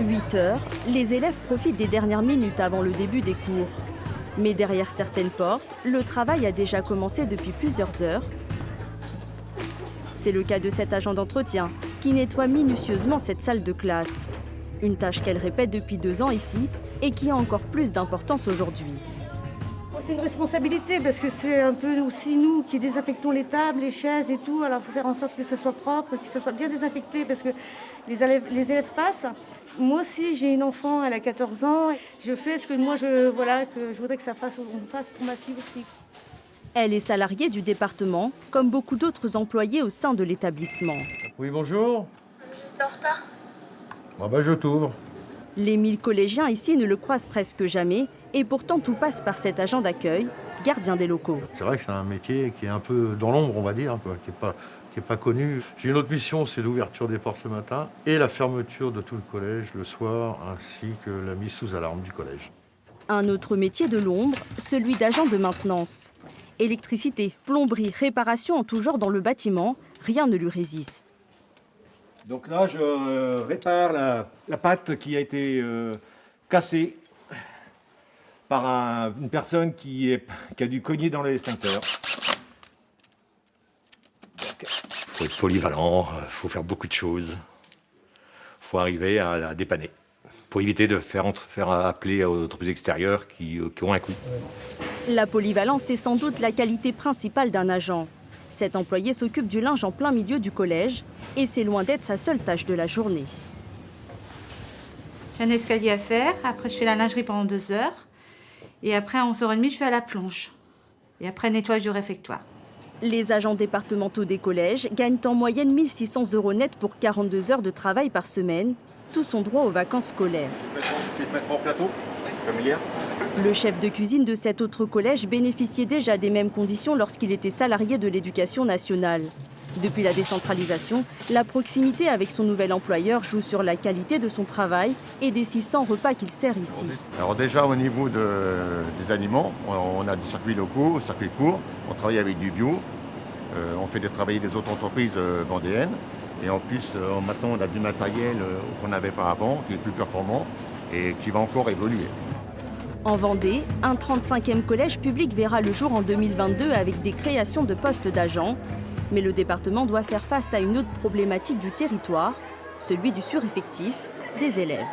8 heures, les élèves profitent des dernières minutes avant le début des cours. Mais derrière certaines portes, le travail a déjà commencé depuis plusieurs heures. C'est le cas de cet agent d'entretien qui nettoie minutieusement cette salle de classe. Une tâche qu'elle répète depuis 2 ans ici et qui a encore plus d'importance aujourd'hui. C'est une responsabilité parce que c'est un peu aussi nous qui désinfectons les tables, les chaises et tout. Alors il faut faire en sorte que ce soit propre, que ce soit bien désinfecté parce que les élèves passent. Moi aussi j'ai une enfant, elle a 14 ans. Je fais ce que moi je voudrais que on fasse pour ma fille aussi. Elle est salariée du département, comme beaucoup d'autres employés au sein de l'établissement. Oui, bonjour. T'es en retard ? Ah bah je t'ouvre. Les 1000 collégiens ici ne le croisent presque jamais et pourtant tout passe par cet agent d'accueil, gardien des locaux. C'est vrai que c'est un métier qui est un peu dans l'ombre, on va dire, quoi, qui est pas connu. J'ai une autre mission, c'est l'ouverture des portes le matin et la fermeture de tout le collège le soir, ainsi que la mise sous alarme du collège. Un autre métier de l'ombre, celui d'agent de maintenance. Électricité, plomberie, réparation en tout genre dans le bâtiment, rien ne lui résiste. Donc là, je répare la patte qui a été cassée par une personne qui a dû cogner dans l'extincteur. Il faut être polyvalent, il faut faire beaucoup de choses. Il faut arriver à dépanner pour éviter de faire appeler aux entreprises extérieures qui ont un coût. La polyvalence est sans doute la qualité principale d'un agent. Cet employé s'occupe du linge en plein milieu du collège et c'est loin d'être sa seule tâche de la journée. J'ai un escalier à faire, après je fais la lingerie pendant 2 heures et après à 11h30 je fais à la plonge. Et après nettoyage du réfectoire. Les agents départementaux des collèges gagnent en moyenne 1 600 € net pour 42 heures de travail par semaine. Tous ont droit aux vacances scolaires. Tu peux te mettre en plateau, comme hier. Le chef de cuisine de cet autre collège bénéficiait déjà des mêmes conditions lorsqu'il était salarié de l'Éducation nationale. Depuis la décentralisation, la proximité avec son nouvel employeur joue sur la qualité de son travail et des 600 repas qu'il sert ici. Alors déjà au niveau des aliments, on a des circuits locaux, circuits courts, on travaille avec du bio, on fait travailler des autres entreprises vendéennes et en plus maintenant on a du matériel qu'on n'avait pas avant, qui est plus performant et qui va encore évoluer. En Vendée, un 35e collège public verra le jour en 2022 avec des créations de postes d'agents. Mais le département doit faire face à une autre problématique du territoire, celui du sureffectif des élèves.